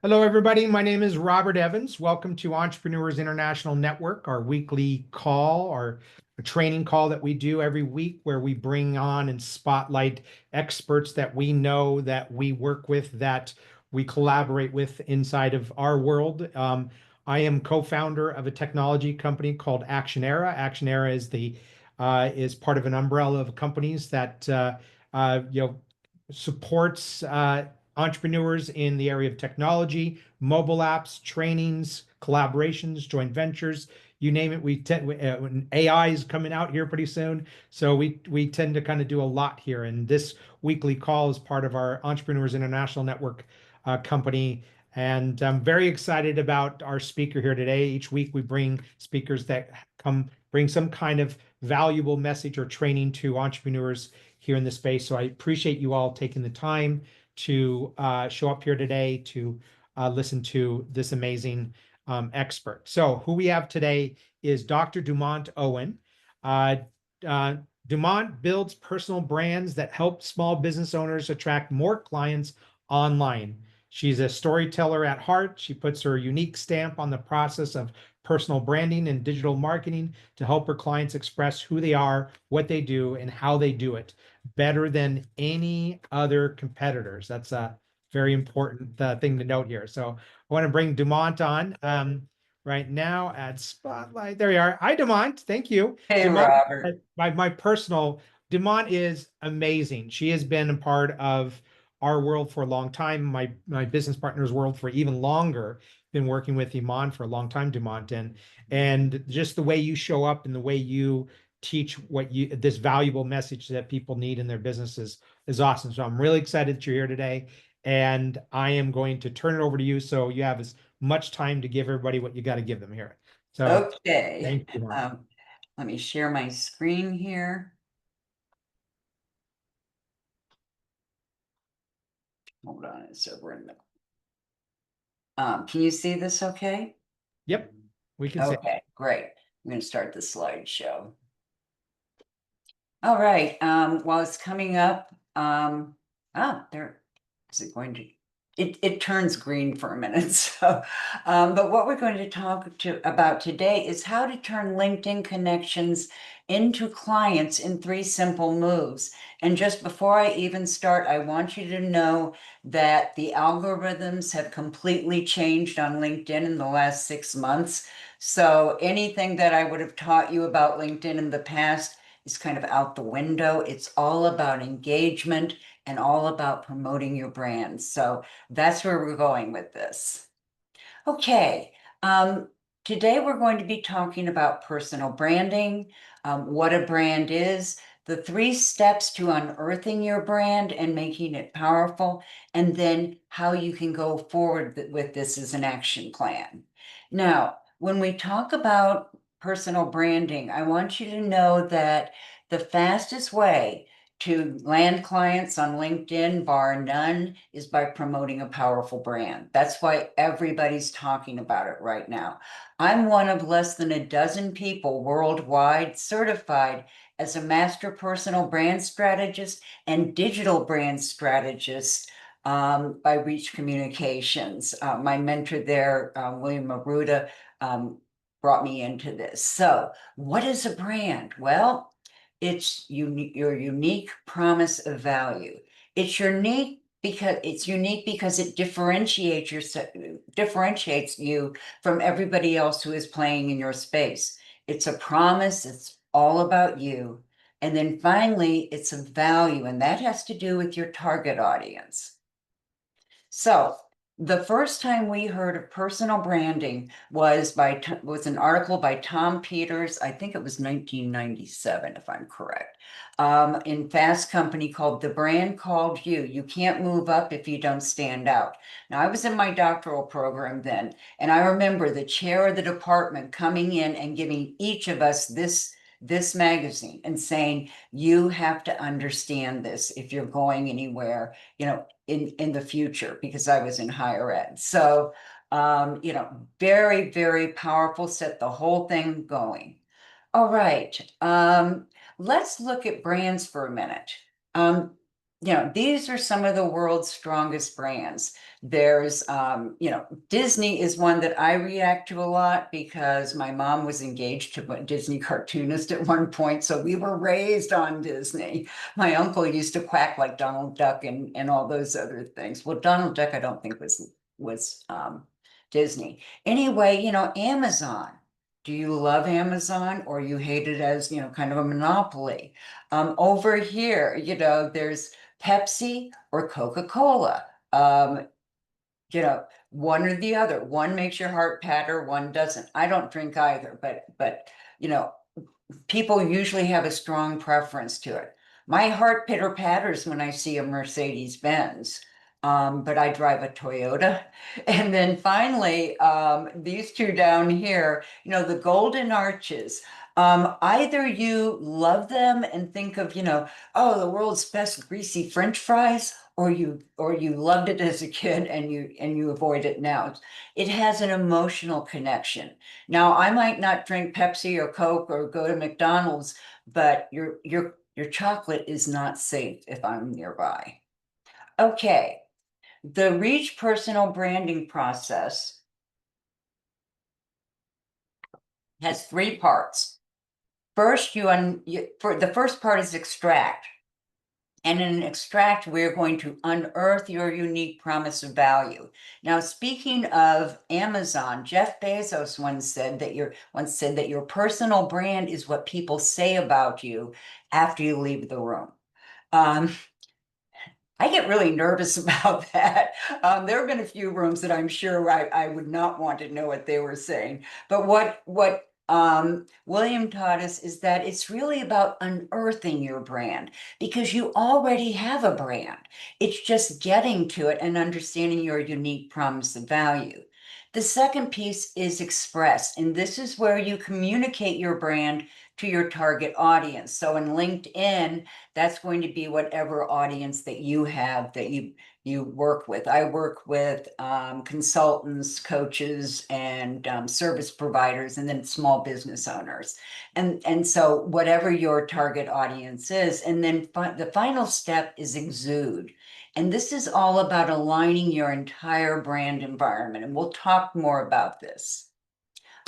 Hello, everybody. My name is Robert Evans. Welcome to Entrepreneurs International Network, our weekly call, our training call that we do every week, where we bring on and spotlight experts that we know, that we work with, that we collaborate with inside of our world. I am co-founder of a technology company called Actionera. Actionera is part of an umbrella of companies that supports entrepreneurs in the area of technology, mobile apps, trainings, collaborations, joint ventures, you name it. AI is coming out here pretty soon, so we tend to kind of do a lot here. And this weekly call is part of our Entrepreneurs International Network company. And I'm very excited about our speaker here today. Each week we bring speakers that come bring some kind of valuable message or training to entrepreneurs here in the space. So I appreciate you all taking the time to show up here today to listen to this amazing expert. So who we have today is Dr. Dumont Owen. Uh, uh, Dumont builds personal brands that help small business owners attract more clients online. She's a storyteller at heart. She puts her unique stamp on the process of personal branding and digital marketing to help her clients express who they are, what they do, and how they do it better than any other competitors. That's a very important thing to note here. So I want to bring Dumont on right now at Spotlight. There you are. Hi, Dumont. Thank you. Hey, Dumont, Robert. my personal, Dumont is amazing. She has been a part of our world for a long time, my business partner's world for even longer. Been working with Iman for a long time, Dumont, and just the way you show up and the way you teach this valuable message that people need in their businesses is awesome. So I'm really excited that you're here today, and I am going to turn it over to you so you have as much time to give everybody what you got to give them here. So Okay. thank you, Mark. Let me share my screen here. Hold on, it's over in the. Can you see this okay? Yep, we can say. Okay, great. I'm going to start the slideshow. All right. While it's coming up, there is it going to it turns green for a minute. So, but what we're going to about today is how to turn LinkedIn connections into clients in 3 simple moves. And just before I even start, I want you to know that the algorithms have completely changed on LinkedIn in the last 6 months. So anything that I would have taught you about LinkedIn in the past is kind of out the window. It's all about engagement and all about promoting your brand. So that's where we're going with this. Okay. Today we're going to be talking about personal branding, what a brand is, the 3 steps to unearthing your brand and making it powerful, and then how you can go forward with this as an action plan. Now, when we talk about personal branding, I want you to know that the fastest way to land clients on LinkedIn, bar none, is by promoting a powerful brand. That's why everybody's talking about it right now. I'm one of less than a dozen people worldwide certified as a master personal brand strategist and digital brand strategist by Reach Communications. My mentor there, William Maruda, brought me into this. So, what is a brand? Well, it's your unique promise of value. It's unique because it differentiates you from everybody else who is playing in your space. It's a promise, it's all about you. And then finally, it's a value, and that has to do with your target audience. So the first time we heard of personal branding was an article by Tom Peters. I think it was 1997, if I'm correct, in Fast Company called "The Brand Called You." You can't move up if you don't stand out. Now, I was in my doctoral program then, and I remember the chair of the department coming in and giving each of us this magazine and saying, "You have to understand this if you're going anywhere, in the future," because I was in higher ed. So, very, very powerful, set the whole thing going. All right. Let's look at brands for a minute. Um, these are some of the world's strongest brands. There's, Disney is one that I react to a lot because my mom was engaged to a Disney cartoonist at one point. So we were raised on Disney. My uncle used to quack like Donald Duck and all those other things. Well, Donald Duck, I don't think was Disney. Anyway, Amazon. Do you love Amazon or you hate it as, kind of a monopoly? Over here, there's Pepsi or Coca-Cola. Um, one or the other. One makes your heart patter, one doesn't. I don't drink either, but you know, people usually have a strong preference to it. My heart pitter patters when I see a Mercedes Benz, but I drive a Toyota. And then finally, these two down here, the Golden Arches. Either you love them and think of, oh, the world's best greasy French fries, or you loved it as a kid and you avoid it now. It has an emotional connection. Now, I might not drink Pepsi or Coke or go to McDonald's, but your chocolate is not safe if I'm nearby. Okay, the Reach personal branding process has three parts. First, for the first part is extract. And in extract, we're going to unearth your unique promise of value. Now, speaking of Amazon, Jeff Bezos once said that your personal brand is what people say about you after you leave the room. Um, I get really nervous about that. There have been a few rooms that I'm sure I would not want to know what they were saying. But what William taught us is that it's really about unearthing your brand because you already have a brand. It's just getting to it and understanding your unique promise of value. The second piece is express, and this is where you communicate your brand to your target audience. So in LinkedIn, that's going to be whatever audience that you have that you work with. I work with consultants, coaches, and service providers, and then small business owners. And so whatever your target audience is, and then the final step is exude. And this is all about aligning your entire brand environment. And we'll talk more about this.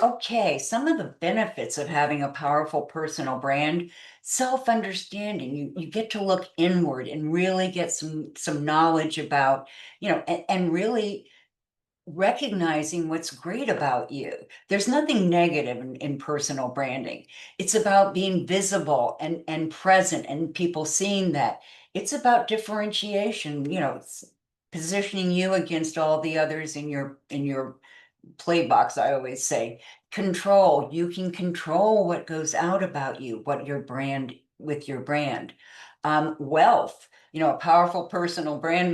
Okay, some of the benefits of having a powerful personal brand, self-understanding. You get to look inward and really get some knowledge about, and really recognizing what's great about you. There's nothing negative in personal branding. It's about being visible and present and people seeing that. It's about differentiation, it's positioning you against all the others in your play box, I always say. Control. You can control what goes out about you, what your brand with your brand. Wealth. A powerful personal brand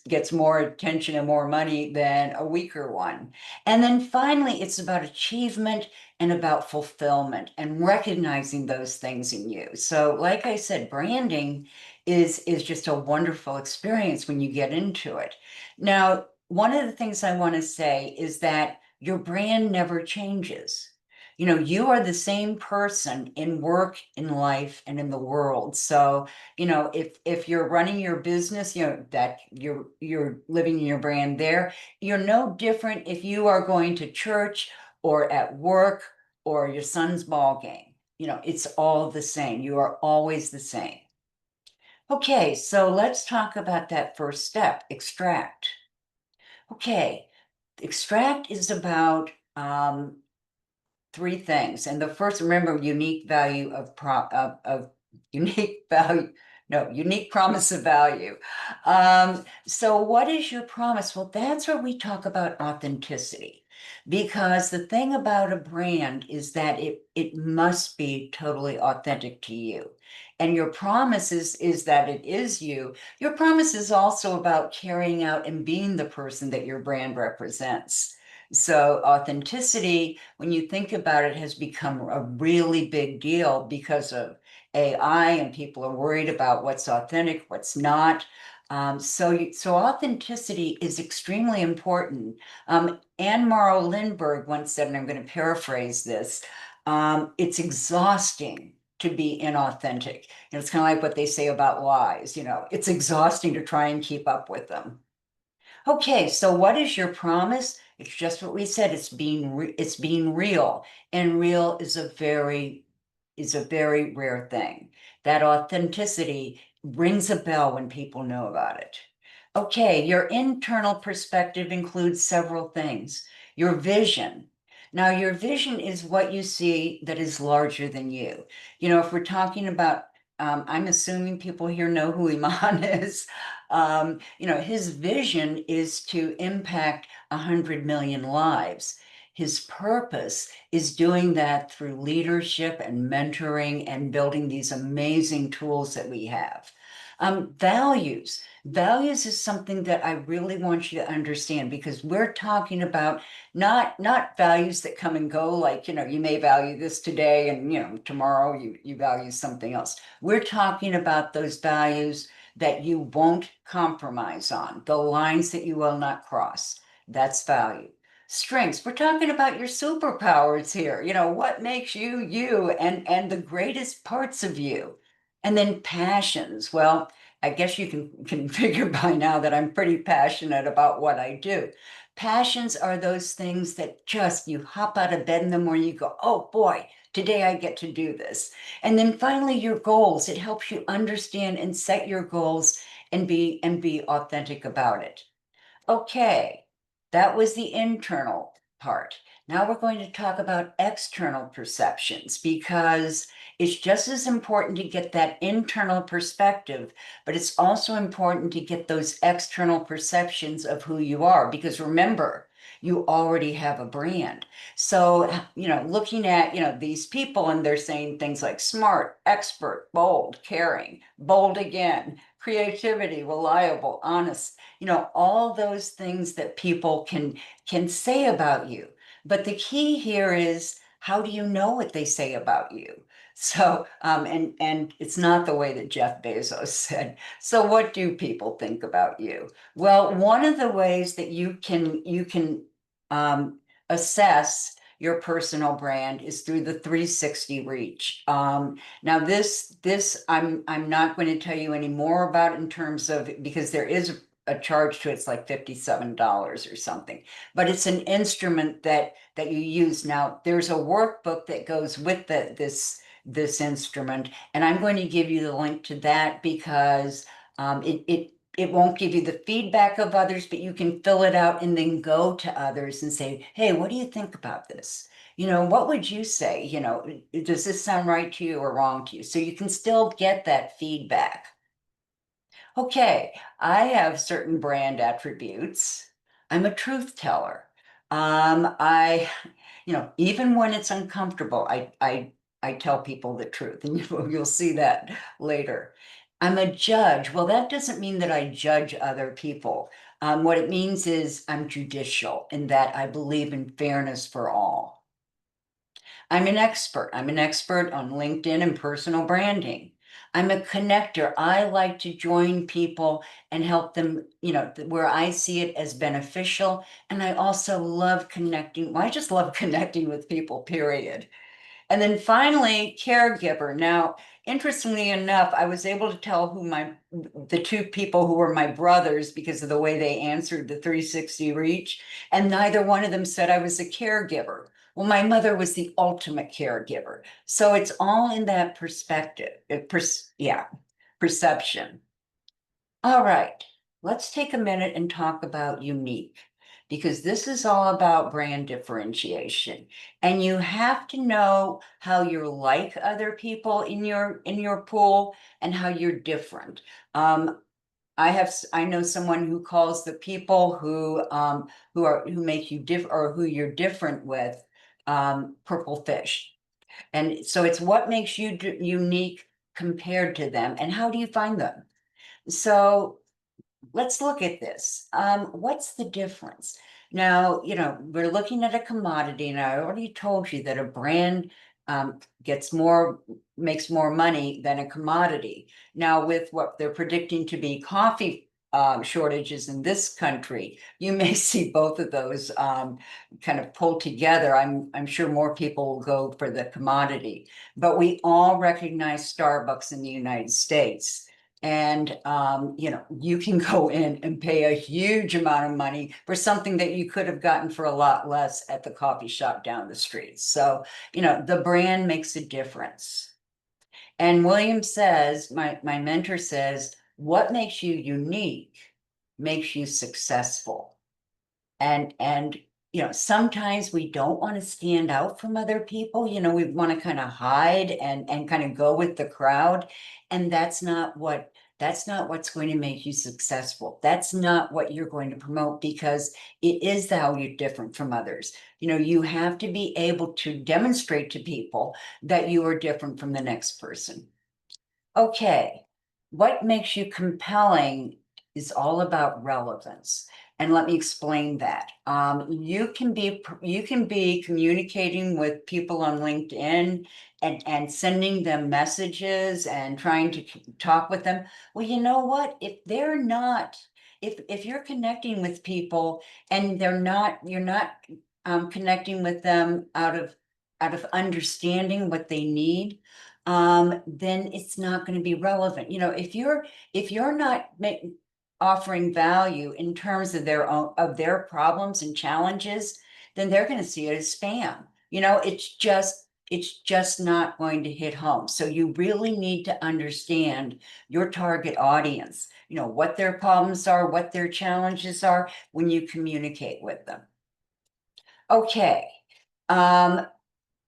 gets more attention and more money than a weaker one. And then finally, it's about achievement and about fulfillment and recognizing those things in you. So, like I said, branding is just a wonderful experience when you get into it. Now, one of the things I want to say is that your brand never changes. You are the same person in work, in life, and in the world. So, if you're running your business, that you're living in your brand there, you're no different if you are going to church or at work or your son's ball game. It's all the same. You are always the same. Okay, so let's talk about that first step, extract. Okay, extract is about three things. And the first, remember, unique value of unique value, no, unique promise of value. So what is your promise? Well, that's where we talk about authenticity. Because the thing about a brand is that it must be totally authentic to you. And your promise is that it is you. Your promise is also about carrying out and being the person that your brand represents. So authenticity, when you think about it, has become a really big deal because of AI, and people are worried about what's authentic, what's not. So authenticity is extremely important. Anne Morrow Lindbergh once said, and I'm going to paraphrase this, it's exhausting to be inauthentic. It's kind of like what they say about lies, it's exhausting to try and keep up with them. Okay, so what is your promise? It's just what we said. It's being real, and real is a very rare thing. That authenticity rings a bell when people know about it. Okay, your internal perspective includes several things. Your vision. Now, your vision is what you see that is larger than you. If we're talking about, I'm assuming people here know who Iman is. His vision is to impact 100 million lives. His purpose is doing that through leadership and mentoring and building these amazing tools that we have. Values. Values is something that I really want you to understand, because we're talking about not values that come and go, like, you may value this today and, tomorrow you value something else. We're talking about those values that you won't compromise on, the lines that you will not cross. That's value. Strengths, we're talking about your superpowers here. What makes you you, and the greatest parts of you. And then passions. Well, I guess you can figure by now that I'm pretty passionate about what I do. Passions are those things that just you hop out of bed in the morning, you go, oh boy, today I get to do this. And then finally, your goals. It helps you understand and set your goals and be authentic about it. Okay, that was the internal part. Now we're going to talk about external perceptions, because it's just as important to get that internal perspective, but it's also important to get those external perceptions of who you are, because remember, you already have a brand. So, looking at, these people, and they're saying things like smart, expert, bold, caring, bold again, creativity, reliable, honest, all those things that people can say about you. But the key here is, how do you know what they say about you? So, and it's not the way that Jeff Bezos said. So what do people think about you? Well, one of the ways that you can assess your personal brand is through the 360 reach. Now this I'm not going to tell you any more about in terms of, because there is a charge to it. It's like $57 or something, but it's an instrument that you use. Now there's a workbook that goes with this instrument, and I'm going to give you the link to that, because it won't give you the feedback of others, but you can fill it out and then go to others and say, hey, what do you think about this? What would you say? Does this sound right to you or wrong to you? So you can still get that feedback. Okay, I have certain brand attributes. I'm a truth teller. Even when it's uncomfortable, I tell people the truth, and you'll see that later. I'm a judge. Well, that doesn't mean that I judge other people. What it means is I'm judicial, in that I believe in fairness for all. I'm an expert. I'm an expert on LinkedIn and personal branding. I'm a connector. I like to join people and help them, where I see it as beneficial. And I also love connecting. Well, I just love connecting with people, period. And then finally, caregiver. Now, interestingly enough, I was able to tell who the two people who were my brothers, because of the way they answered the 360 reach, and neither one of them said I was a caregiver. Well, my mother was the ultimate caregiver. So it's all in that perspective, perception. All right, let's take a minute and talk about unique, because this is all about brand differentiation. And you have to know how you're like other people in your pool, and how you're different. I know someone who calls the people who make you different, or who you're different with, purple fish. And so it's what makes you unique compared to them, and how do you find them? So let's look at this. What's the difference? Now, we're looking at a commodity, and I already told you that a brand makes more money than a commodity. Now, with what they're predicting to be coffee shortages in this country, you may see both of those kind of pull together. I'm sure more people will go for the commodity, but we all recognize Starbucks in the United States. And you know, you can go in and pay a huge amount of money for something that you could have gotten for a lot less at the coffee shop down the street. So, you know, the brand makes a difference. And William says, my mentor says, what makes you unique makes you successful. And you know, sometimes we don't want to stand out from other people. You know, we want to kind of hide and kind of go with the crowd. And that's not what's going to make you successful. That's not what you're going to promote, because it is how you're different from others. You know, you have to be able to demonstrate to people that you are different from the next person. Okay, what makes you compelling is all about relevance. And let me explain that. You can be communicating with people on LinkedIn and sending them messages and trying to talk with them. Well, you know what? If they're not, if you're connecting with people and you're not connecting with them out of understanding what they need, then it's not going to be relevant. You know, if you're not offering value in terms of their problems and challenges, then they're going to see it as spam. You know, it's just not going to hit home. So you really need to understand your target audience, you know, what their problems are, what their challenges are when you communicate with them. Okay.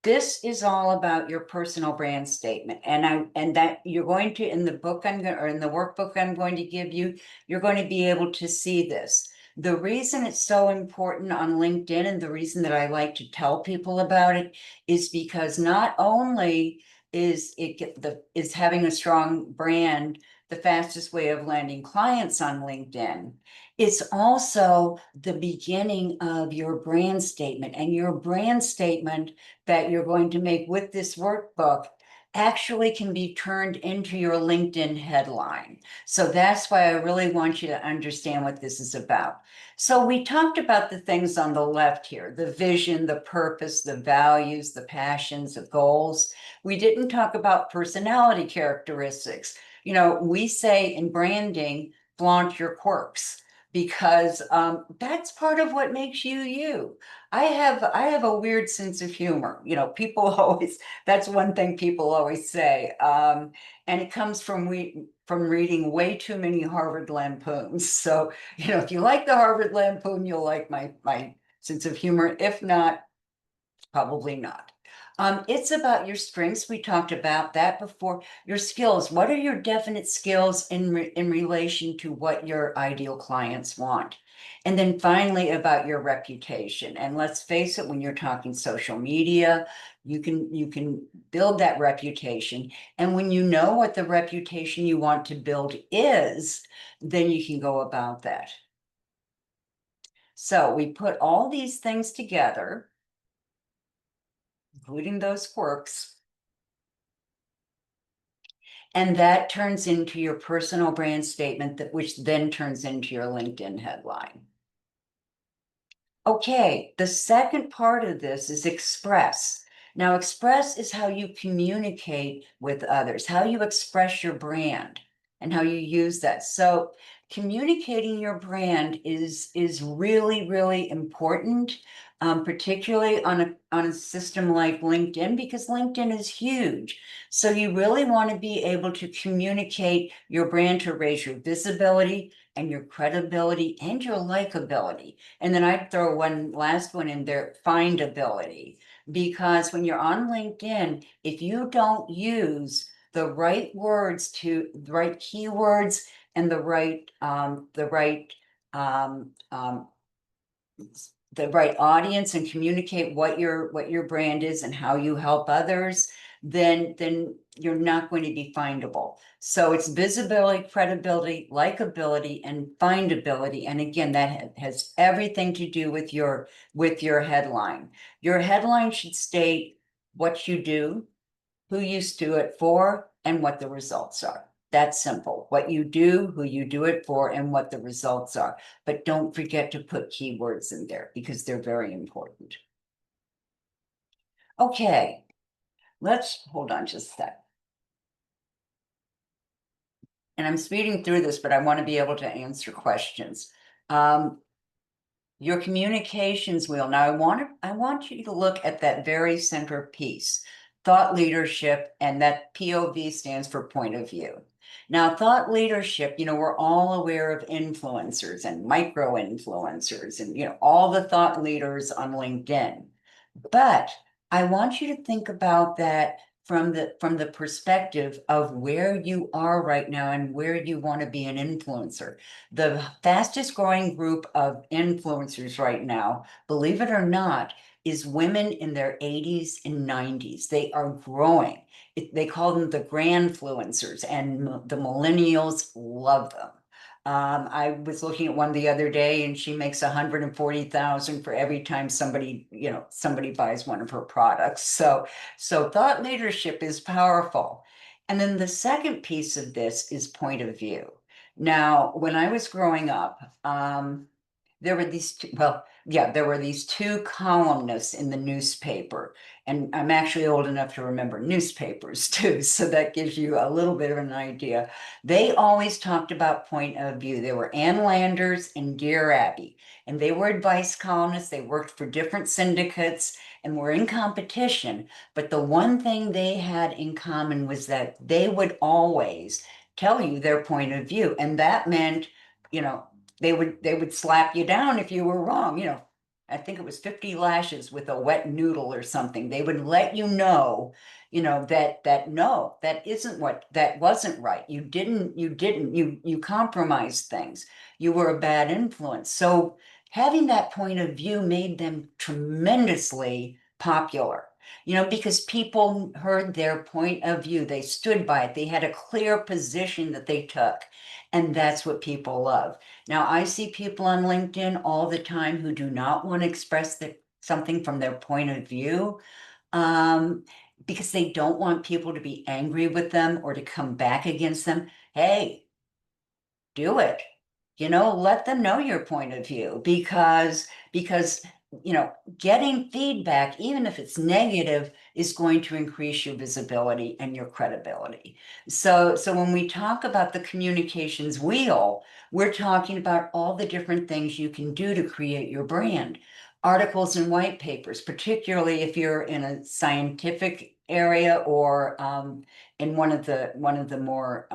This is all about your personal brand statement. And that you're going to, in the book or in the workbook I'm going to give you, you're going to be able to see this. The reason it's so important on LinkedIn, and the reason that I like to tell people about it, is because not only is having a strong brand the fastest way of landing clients on LinkedIn, it's also the beginning of your brand statement. And your brand statement that you're going to make with this workbook actually can be turned into your LinkedIn headline. So that's why I really want you to understand what this is about. So we talked about the things on the left here, the vision, the purpose, the values, the passions, the goals. We didn't talk about personality characteristics. You know, we say in branding, flaunt your quirks, because that's part of what makes you you. I have a weird sense of humor. You know, people always, that's one thing people always say. And it comes from reading way too many Harvard Lampoons. So, you know, if you like the Harvard Lampoon, you'll like my sense of humor. If not, probably not. It's about your strengths. We talked about that before. Your skills. What are your definite skills in relation to what your ideal clients want? And then finally, about your reputation. And let's face it, when you're talking social media, you can build that reputation. And when you know what the reputation you want to build is, then you can go about that. So we put all these things together, including those quirks. And that turns into your personal brand statement, which then turns into your LinkedIn headline. Okay, the second part of this is express. Now, express is how you communicate with others, how you express your brand and how you use that. So communicating your brand is really, really important, particularly on a system like LinkedIn, because LinkedIn is huge. So you really want to be able to communicate your brand to raise your visibility and your credibility and your likability. And then I'd throw one last one in there, findability. Because when you're on LinkedIn, if you don't use the right words the right keywords and the right audience, and communicate what your brand is and how you help others, then you're not going to be findable. So it's visibility, credibility, likability, and findability. And again, that has everything to do with your headline. Your headline should state what you do, who you do it for, and what the results are. that simple. What you do, who you do it for, and what the results are. But don't forget to put keywords in there because they're very important. Okay, let's hold on just a sec. And I'm speeding through this, but I want to be able to answer questions. Your communications wheel. Now I want you to look at that very center piece, thought leadership, and that POV stands for point of view. Now, thought leadership, we're all aware of influencers and micro influencers and, all the thought leaders on LinkedIn. But I want you to think about that from the perspective of where you are right now and where you want to be an influencer. The fastest growing group of influencers right now, believe it or not, is women in their 80s and 90s. They are growing. They call them the grandfluencers, and the millennials love them. I was looking at one the other day, and she makes 140,000 for every time somebody buys one of her products. So thought leadership is powerful. And then the second piece of this is point of view. Now, when I was growing up, there were these two columnists in the newspaper. And I'm actually old enough to remember newspapers too. So that gives you a little bit of an idea. They always talked about point of view. They were Ann Landers and Dear Abby. And they were advice columnists. They worked for different syndicates and were in competition. But the one thing they had in common was that they would always tell you their point of view. And that meant, they would slap you down if you were wrong. I think it was 50 lashes with a wet noodle or something. They would let you know, that no, that wasn't right. You compromised things. You were a bad influence. So having that point of view made them tremendously popular. Because people heard their point of view, they stood by it, they had a clear position that they took, and that's what people love. Now, I see people on LinkedIn all the time who do not want to express something from their point of view, because they don't want people to be angry with them or to come back against them. Hey, do it. Let them know your point of view, because getting feedback, even if it's negative, is going to increase your visibility and your credibility. So when we talk about the communications wheel, we're talking about all the different things you can do to create your brand. Articles and white papers, particularly if you're in a scientific area or in one of the more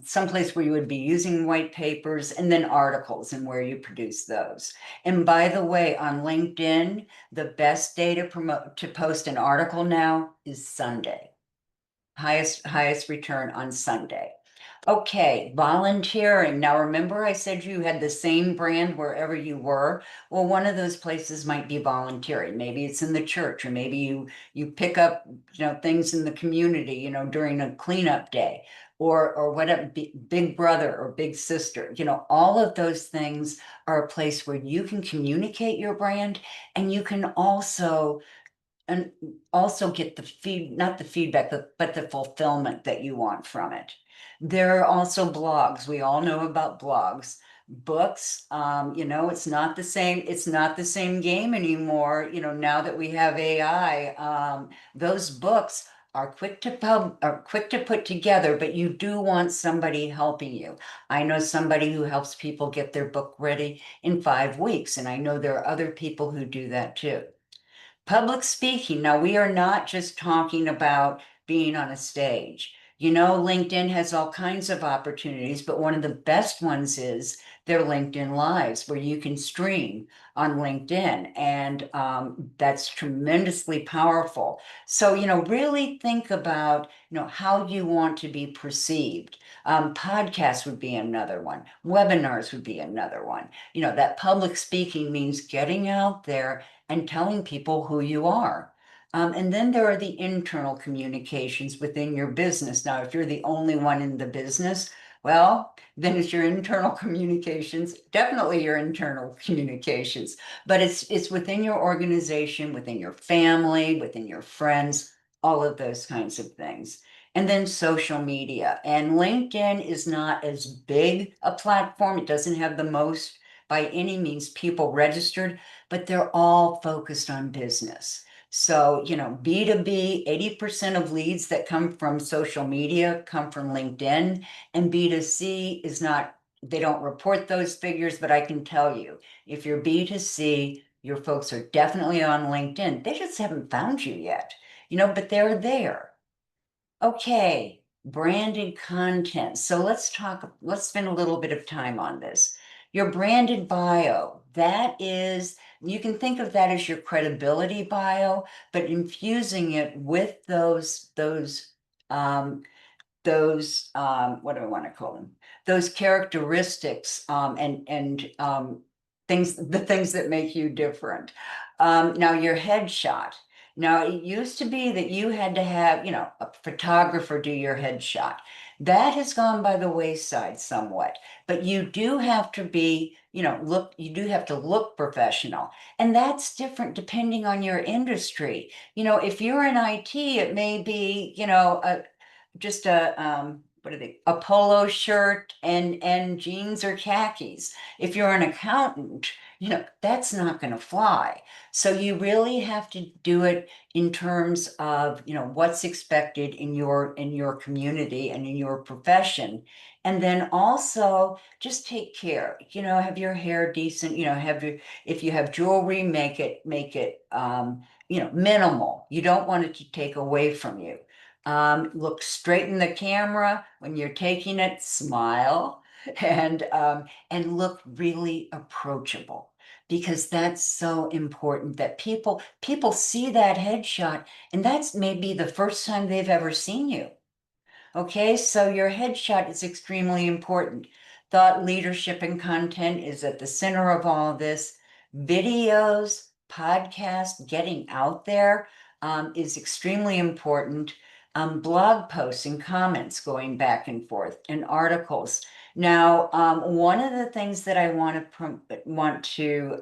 someplace where you would be using white papers, and then articles and where you produce those. And by the way, on LinkedIn, the best day to post an article now is Sunday. Highest return on Sunday. Okay, volunteering. Now, remember I said you had the same brand wherever you were? Well, one of those places might be volunteering. Maybe it's in the church, or maybe you pick up, things in the community, during a cleanup day, or whatever, big brother or big sister. All of those things are a place where you can communicate your brand, and you can also get not the feedback, but the fulfillment that you want from it. There are also blogs. We all know about blogs. Books, it's not the same game anymore. Now that we have AI, those books are quick to put together, but you do want somebody helping you. I know somebody who helps people get their book ready in 5 weeks, and I know there are other people who do that too. Public speaking. Now, we are not just talking about being on a stage. LinkedIn has all kinds of opportunities, but one of the best ones is their LinkedIn Lives, where you can stream on LinkedIn, and that's tremendously powerful. So, really think about, how you want to be perceived. Podcasts would be another one. Webinars would be another one. That public speaking means getting out there and telling people who you are. And then there are the internal communications within your business. Now, if you're the only one in the business, well, then it's your internal communications, definitely your internal communications, but it's within your organization, within your family, within your friends, all of those kinds of things. And then social media. And LinkedIn is not as big a platform. It doesn't have the most, by any means, people registered, but they're all focused on business. So, B2B, 80% of leads that come from social media come from LinkedIn, and B2C is not, they don't report those figures, but I can tell you, if you're B2C, your folks are definitely on LinkedIn. They just haven't found you yet, but they're there. Okay, branded content. So let's spend a little bit of time on this. Your branded bio, that is, you can think of that as your credibility bio, but infusing it with um, what do I want to call them? Those characteristics, and the things that make you different. Now your headshot. Now it used to be that you had to have, a photographer do your headshot. That has gone by the wayside somewhat, but you do have to be, you do have to look professional. And that's different depending on your industry. If you're in IT, it may be, just what are they, a polo shirt and jeans or khakis. If you're an accountant, that's not going to fly. So you really have to do it in terms of, what's expected in your community and in your profession. And then also just take care, have your hair decent, if you have jewelry, make it minimal. You don't want it to take away from you. Look straight in the camera when you're taking it, smile, and look really approachable, because that's so important that people see that headshot, and that's maybe the first time they've ever seen you. Okay, so your headshot is extremely important. Thought leadership and content is at the center of all of this. Videos, podcasts, getting out there is extremely important. Blog posts and comments going back and forth, and articles. Now, one of the things that I want to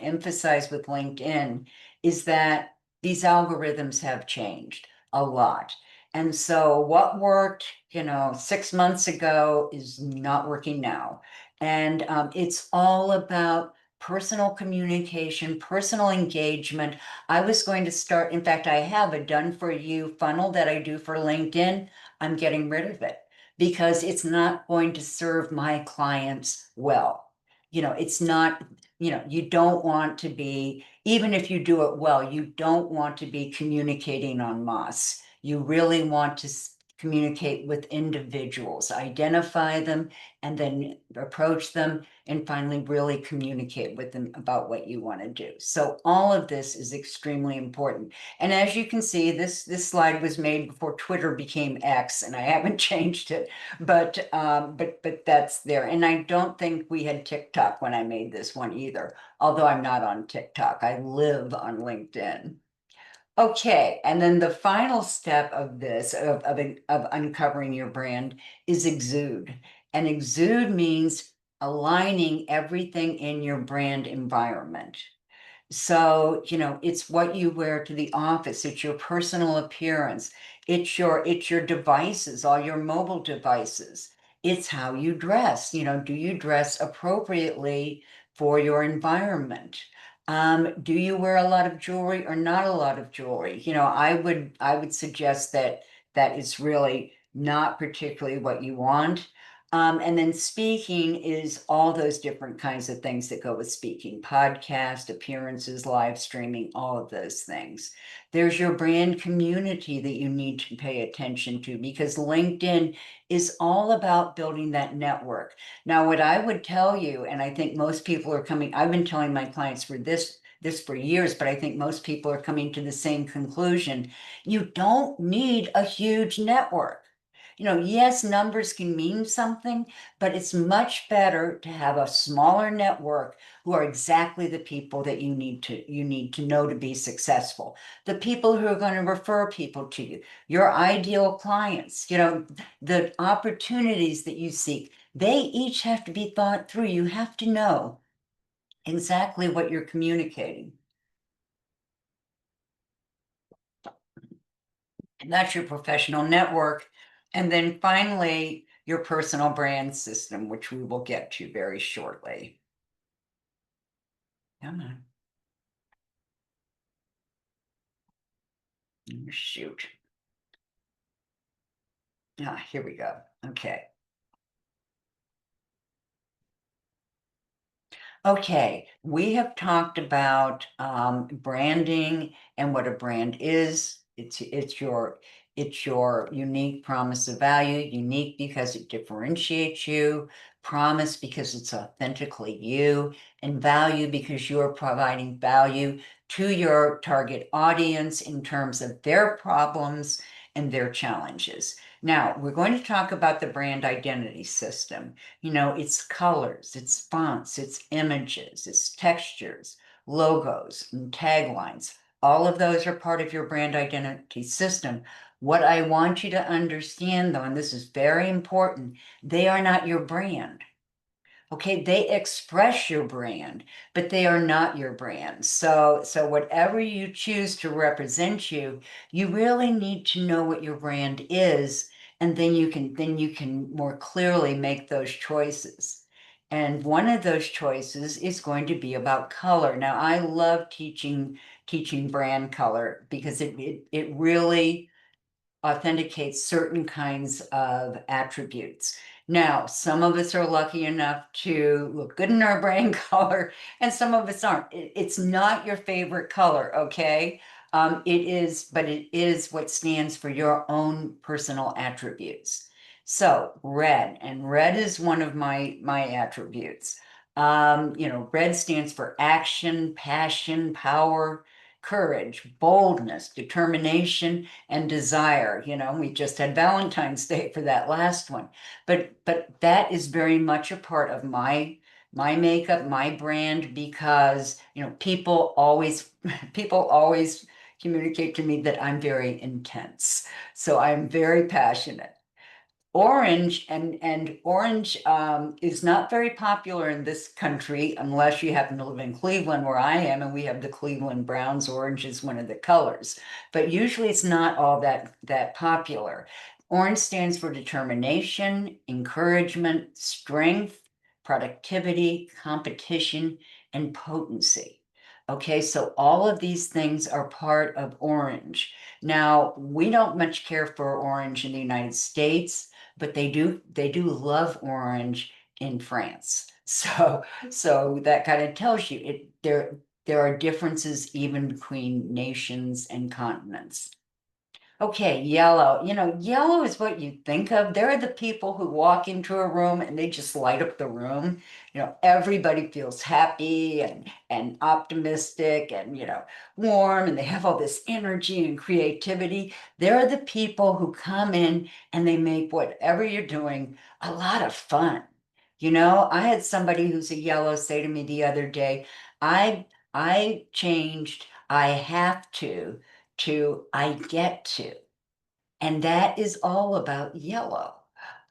emphasize with LinkedIn is that these algorithms have changed a lot. And so what worked, 6 months ago is not working now. And it's all about personal communication, personal engagement. I was going to start, in fact, I have a done for you funnel that I do for LinkedIn. I'm getting rid of it because it's not going to serve my clients well. It's not, you don't want to be, even if you do it well, you don't want to be communicating en masse. You really want to communicate with individuals, identify them, and then approach them, and finally really communicate with them about what you want to do. So all of this is extremely important. And as you can see, this slide was made before Twitter became X, and I haven't changed it, but that's there. And I don't think we had TikTok when I made this one either, although I'm not on TikTok. I live on LinkedIn. Okay, and then the final step of this, of uncovering your brand, is exude. And exude means aligning everything in your brand environment. So, it's what you wear to the office, it's your personal appearance, it's your devices, all your mobile devices. It's how you dress, do you dress appropriately for your environment? Do you wear a lot of jewelry or not a lot of jewelry? I would suggest that that is really not particularly what you want. And then speaking is all those different kinds of things that go with speaking: podcast, appearances, live streaming, all of those things. There's your brand community that you need to pay attention to, because LinkedIn is all about building that network. Now, what I would tell you, and I think most people are coming, I've been telling my clients for this for years, but I think most people are coming to the same conclusion. You don't need a huge network. Yes, numbers can mean something, but it's much better to have a smaller network who are exactly the people that you need to know to be successful. The people who are going to refer people to you, your ideal clients, the opportunities that you seek, they each have to be thought through. You have to know exactly what you're communicating. That's your professional network. And then finally, your personal brand system, which we will get to very shortly. Come on. Shoot. Ah, here we go. Okay. Okay, we have talked about branding and what a brand is. It's your unique promise of value, unique because it differentiates you, promise because it's authentically you, and value because you're providing value to your target audience in terms of their problems and their challenges. Now, we're going to talk about the brand identity system. It's colors, it's fonts, it's images, it's textures, logos, and taglines. All of those are part of your brand identity system. What I want you to understand, though, and this is very important, they are not your brand. Okay, they express your brand, but they are not your brand. So whatever you choose to represent you, you really need to know what your brand is, and then you can more clearly make those choices. And one of those choices is going to be about color. Now, I love teaching brand color because it really authenticates certain kinds of attributes. Now, some of us are lucky enough to look good in our brand color, and some of us aren't. It's not your favorite color, okay? But it is what stands for your own personal attributes. So red is one of my attributes. Red stands for action, passion, power, courage, boldness, determination, and desire. We just had Valentine's Day for that last one. But that is very much a part of my makeup, my brand, because people always people always communicate to me that I'm very intense. So I'm very passionate. Orange is not very popular in this country unless you happen to live in Cleveland, where I am, and we have the Cleveland Browns. Orange is one of the colors, but usually it's not all that popular. Orange stands for determination, encouragement, strength, productivity, competition, and potency. Okay, so all of these things are part of orange. Now, we don't much care for orange in the United States, but they do love orange in France. So that kind of tells you there are differences even between nations and continents. Okay, yellow. Yellow is what you think of. There are the people who walk into a room and they just light up the room. Everybody feels happy and optimistic and warm, and they have all this energy and creativity. There are the people who come in and they make whatever you're doing a lot of fun. I had somebody who's a yellow say to me the other day, I changed I have to I get to. And that is all about yellow.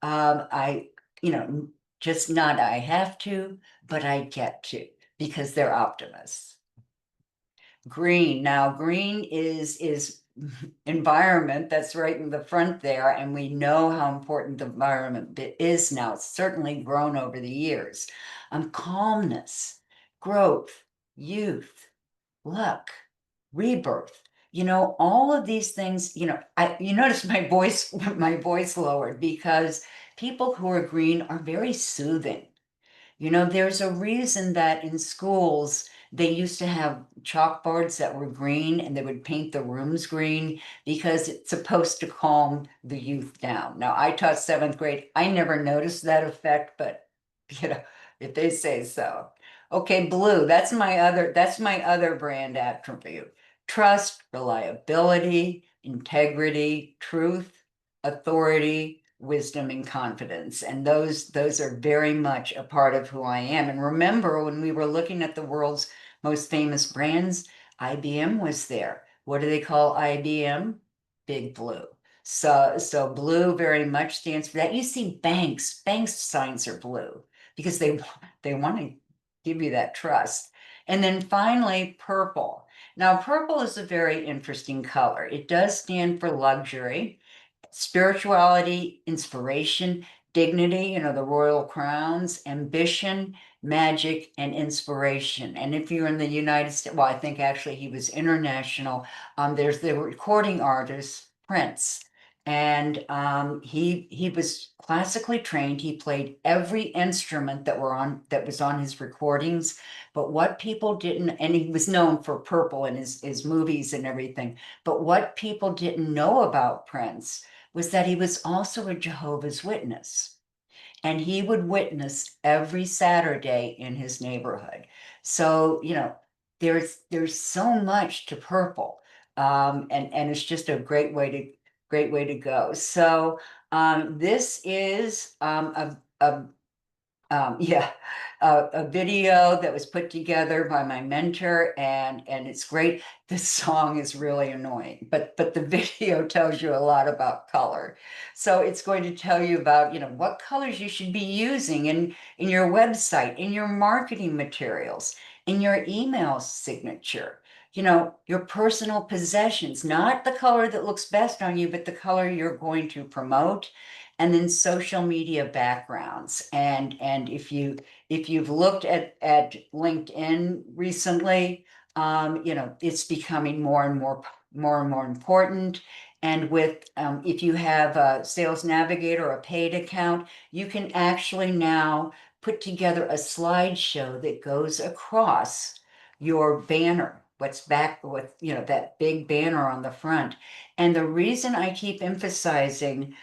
I, just not I have to, but I get to, because they're optimists. Green. Now, green is environment. That's right in the front there, and we know how important the environment is now. It's certainly grown over the years. Calmness, growth, youth, luck, rebirth. All of these things, you notice my voice, my voice lowered because people who are green are very soothing. There's a reason that in schools they used to have chalkboards that were green and they would paint the rooms green because it's supposed to calm the youth down. Now, I taught seventh grade. I never noticed that effect, but you know, if they say so. Okay, blue. That's my other brand attribute. Trust, reliability, integrity, truth, authority, wisdom, and confidence. And those are very much a part of who I am. And remember, when we were looking at the world's most famous brands, IBM was there. What do they call IBM? Big Blue. So blue very much stands for that. You see banks signs are blue because they want to give you that trust. And then finally, purple. Now, purple is a very interesting color. It does stand for luxury, spirituality, inspiration, dignity, the royal crowns, ambition, magic, and inspiration. And if you're in the United States, well, I think actually he was international. There's the recording artist, Prince. And he was classically trained. He played every instrument that was on his recordings. But what people didn't, and he was known for purple in his movies and everything. But what people didn't know about Prince was that he was also a Jehovah's Witness. And he would witness every Saturday in his neighborhood. So, there's so much to purple. And it's just a great way to go. So this is yeah, a video that was put together by my mentor, and it's great. This song is really annoying, but the video tells you a lot about color. So it's going to tell you about, what colors you should be using in your website, in your marketing materials, in your email signature, your personal possessions, not the color that looks best on you, but the color you're going to promote. And then social media backgrounds. And if you've looked at LinkedIn recently, it's becoming more and more important. And with if you have a Sales Navigator or a paid account, you can actually now put together a slideshow that goes across your banner, what's back with, that big banner on the front. And the reason I keep emphasizing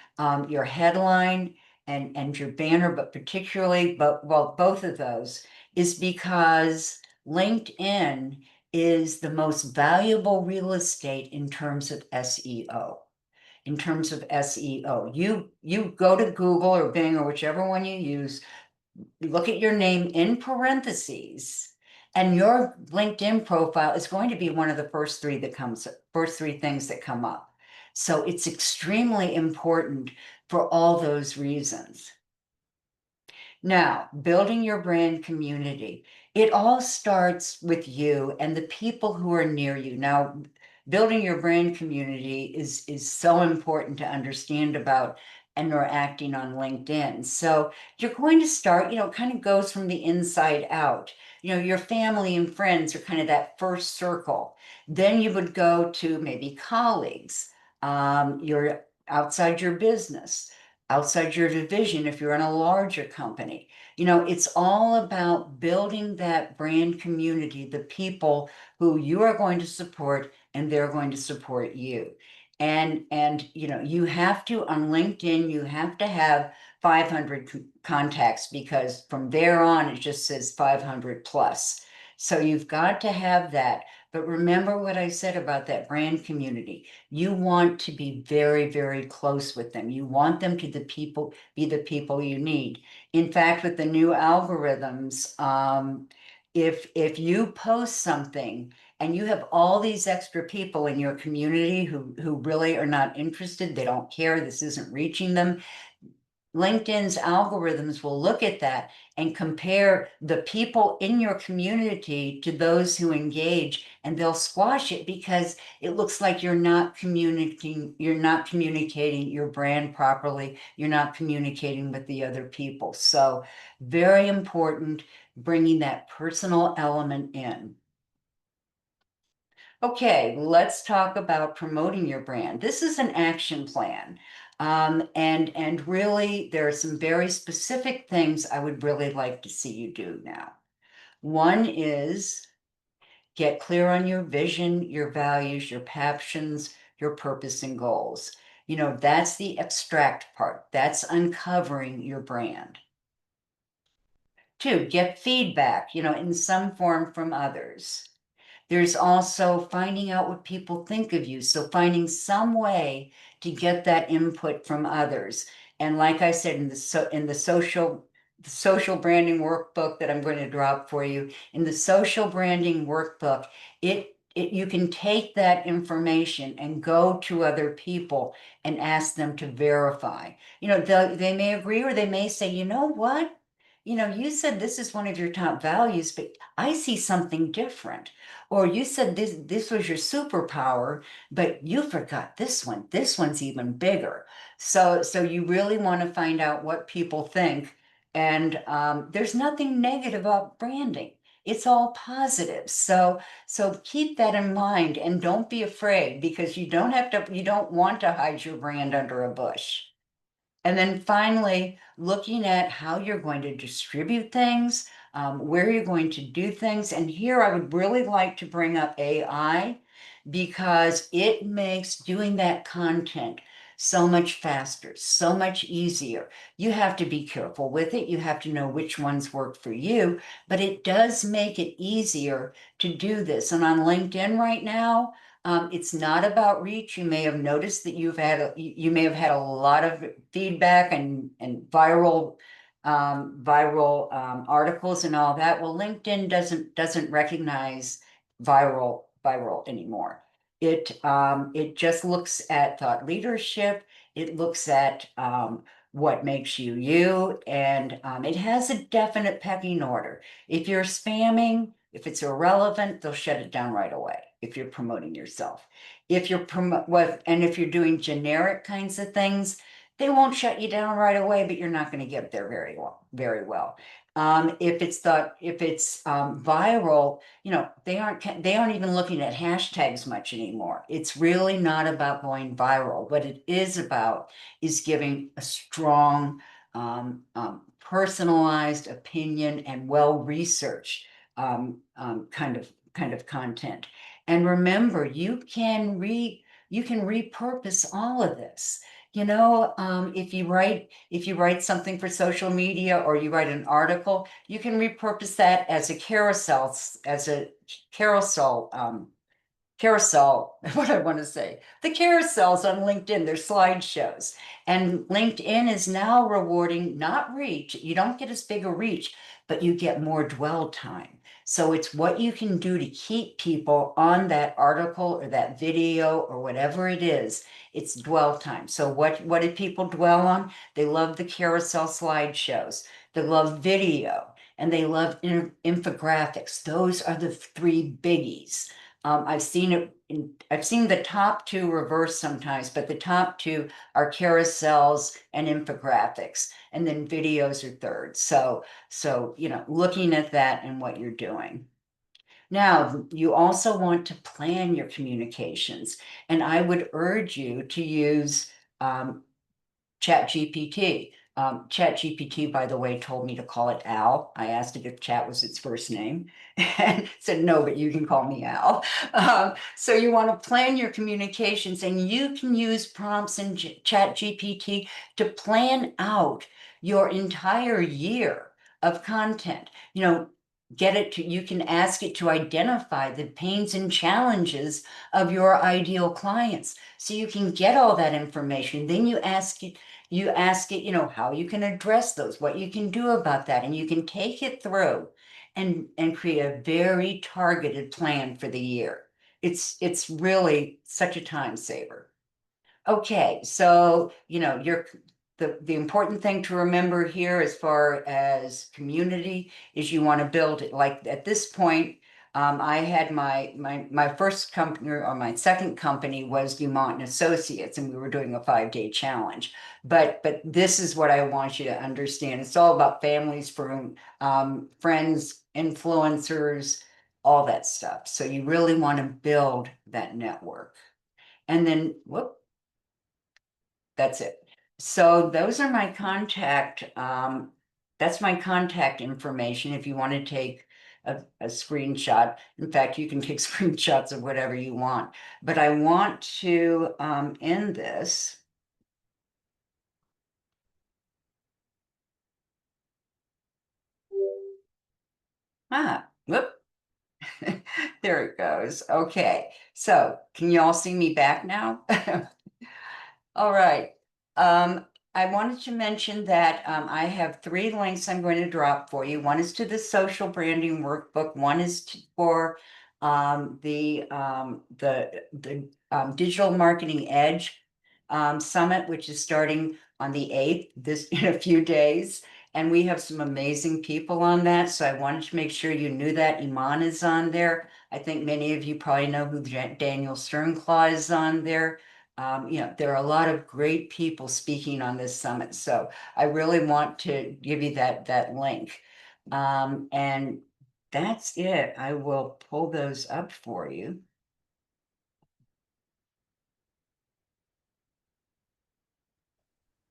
your headline and your banner, but particularly, both of those, is because LinkedIn is the most valuable real estate in terms of SEO. In terms of SEO, you go to Google or Bing or whichever one you use, look at your name in parentheses, and your LinkedIn profile is going to be one of the first three things that come up. So it's extremely important for all those reasons. Now, building your brand community. It all starts with you and the people who are near you. Now, building your brand community is so important to understand about and are acting on LinkedIn. So you're going to start, it kind of goes from the inside out. Your family and friends are kind of that first circle. Then you would go to maybe colleagues, your outside your business, outside your division if you're in a larger company. It's all about building that brand community, the people who you are going to support and they're going to support you. And you have to, on LinkedIn, you have to have 500 contacts, because from there on it just says 500 plus. So you've got to have that. But remember what I said about that brand community. You want to be very, very close with them. You want them to be the people you need. In fact, with the new algorithms, if you post something and you have all these extra people in your community who really are not interested, they don't care, this isn't reaching them, LinkedIn's algorithms will look at that and compare the people in your community to those who engage, and they'll squash it because it looks like you're not communicating your brand properly, you're not communicating with the other people. So very important, bringing that personal element in. Okay, let's talk about promoting your brand. This is an action plan. And really, there are some very specific things I would really like to see you do now. One is get clear on your vision, your values, your passions, your purpose and goals. That's the abstract part. That's uncovering your brand. Two, get feedback, in some form from others. There's also finding out what people think of you. So finding some way to get that input from others. And like I said, in the social branding workbook that I'm going to drop for you, in the social branding workbook, you can take that information and go to other people and ask them to verify. They may agree, or they may say, you know what? you know, you said this is one of your top values, but I see something different. Or you said this was your superpower, but you forgot this one. This one's even bigger. So you really want to find out what people think. And there's nothing negative about branding. It's all positive. So keep that in mind and don't be afraid, because you don't want to hide your brand under a bush. And then finally, looking at how you're going to distribute things, where you're going to do things. And here I would really like to bring up AI, because it makes doing that content so much faster, so much easier. You have to be careful with it. You have to know which ones work for you, but it does make it easier to do this. And on LinkedIn right now, it's not about reach. You may have noticed that you may have had a lot of feedback and viral articles and all that. Well, LinkedIn doesn't recognize viral anymore. It just looks at thought leadership. It looks at what makes you you, and it has a definite pecking order. If you're spamming, if it's irrelevant, they'll shut it down right away if you're promoting yourself. If you're and if you're doing generic kinds of things, they won't shut you down right away, but you're not going to get there very well, very well. If it's viral, you know, they aren't even looking at hashtags much anymore. It's really not about going viral. What it is about is giving a strong, personalized opinion and well-researched kind of content. And remember, you can repurpose all of this. You know, if you write something for social media, or you write an article, you can repurpose that as a carousel, what I want to say, the carousels on LinkedIn, they're slideshows. And LinkedIn is now rewarding not reach. You don't get as big a reach, but you get more dwell time. So it's what you can do to keep people on that article or that video or whatever it is. It's dwell time. So what did people dwell on? They love the carousel slideshows. They love video, and they love infographics. Those are the three biggies. I've seen the top two reverse sometimes, but the top two are carousels and infographics, and then videos are third. So, you know, looking at that and what you're doing. Now, you also want to plan your communications, and I would urge you to use Chat GPT. Chat GPT, by the way, told me to call it Al. I asked it if Chat was its first name, and said, no, but you can call me Al. So you want to plan your communications, and you can use prompts in Chat GPT to plan out your entire year of content. You know, you can ask it to identify the pains and challenges of your ideal clients. So you can get all that information. Then you ask it, you know, how you can address those, what you can do about that, and you can take it through and create a very targeted plan for the year. It's really such a time saver. Okay, so you know, the important thing to remember here as far as community is you want to build it. Like at this point, I had my first company, or my second company was Dumont and Associates, and we were doing a 5-day challenge. But this is what I want you to understand. It's all about families, friends, influencers, all that stuff. So you really want to build that network. And then, whoop, that's it. So those are my that's my contact information if you want to take a screenshot. In fact, you can take screenshots of whatever you want. But I want to end this. Whoop. There it goes. Okay. So can you all see me back now? All right. I wanted to mention that I have 3 links I'm going to drop for you. One is to the social branding workbook. One is for the digital marketing edge summit, which is starting on the 8th, this in a few days. And we have some amazing people on that. So I wanted to make sure you knew that Iman is on there. I think many of you probably know who Daniel Sternclaw is on there. There are a lot of great people speaking on this summit. So I really want to give you that link. And that's it. I will pull those up for you.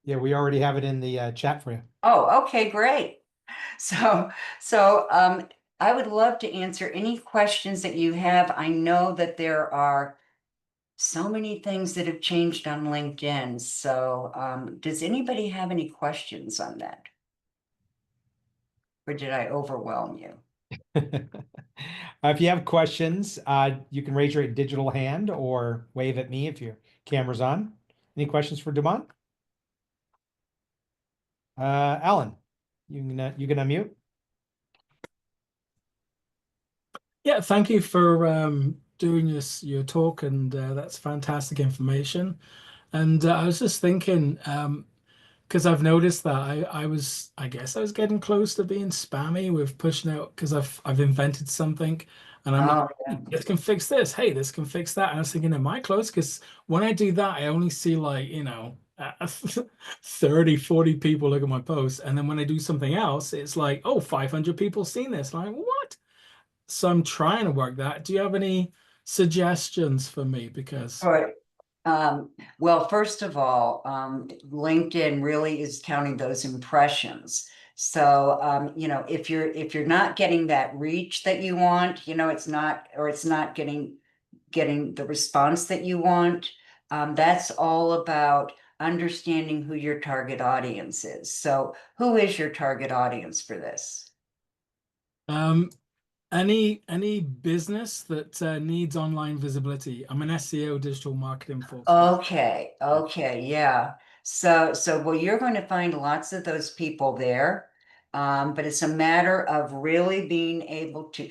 Yeah, we already have it in the chat for you. Oh, okay, great. So I would love to answer any questions that you have. I know that there are so many things that have changed on LinkedIn. So does anybody have any questions on that? Or did I overwhelm you? If you have questions, you can raise your digital hand or wave at me if your camera's on. Any questions for Dumont? Alan, you can unmute. Yeah, thank you for doing your talk, and that's fantastic information. And I was just thinking, because I've noticed that I guess I was getting close to being spammy with pushing out because I've invented something, and I'm like, Oh, "Hey, yeah. this can fix this. Hey, this can fix that." And I was thinking, am I close? Because when I do that, I only see like 30, 40 people look at my post, and then when I do something else, it's like, oh, 500 people seen this. Like, what? So I'm trying to work that. Do you have any suggestions for me? Because All right. Well, first of all, LinkedIn really is counting those impressions. So, if you're not getting that reach that you want, it's not getting the response that you want. That's all about understanding who your target audience is. So, who is your target audience for this? um, any business that needs online visibility. I'm an SEO digital marketing folks. Okay, yeah. Well, you're going to find lots of those people there. But it's a matter of really being able to,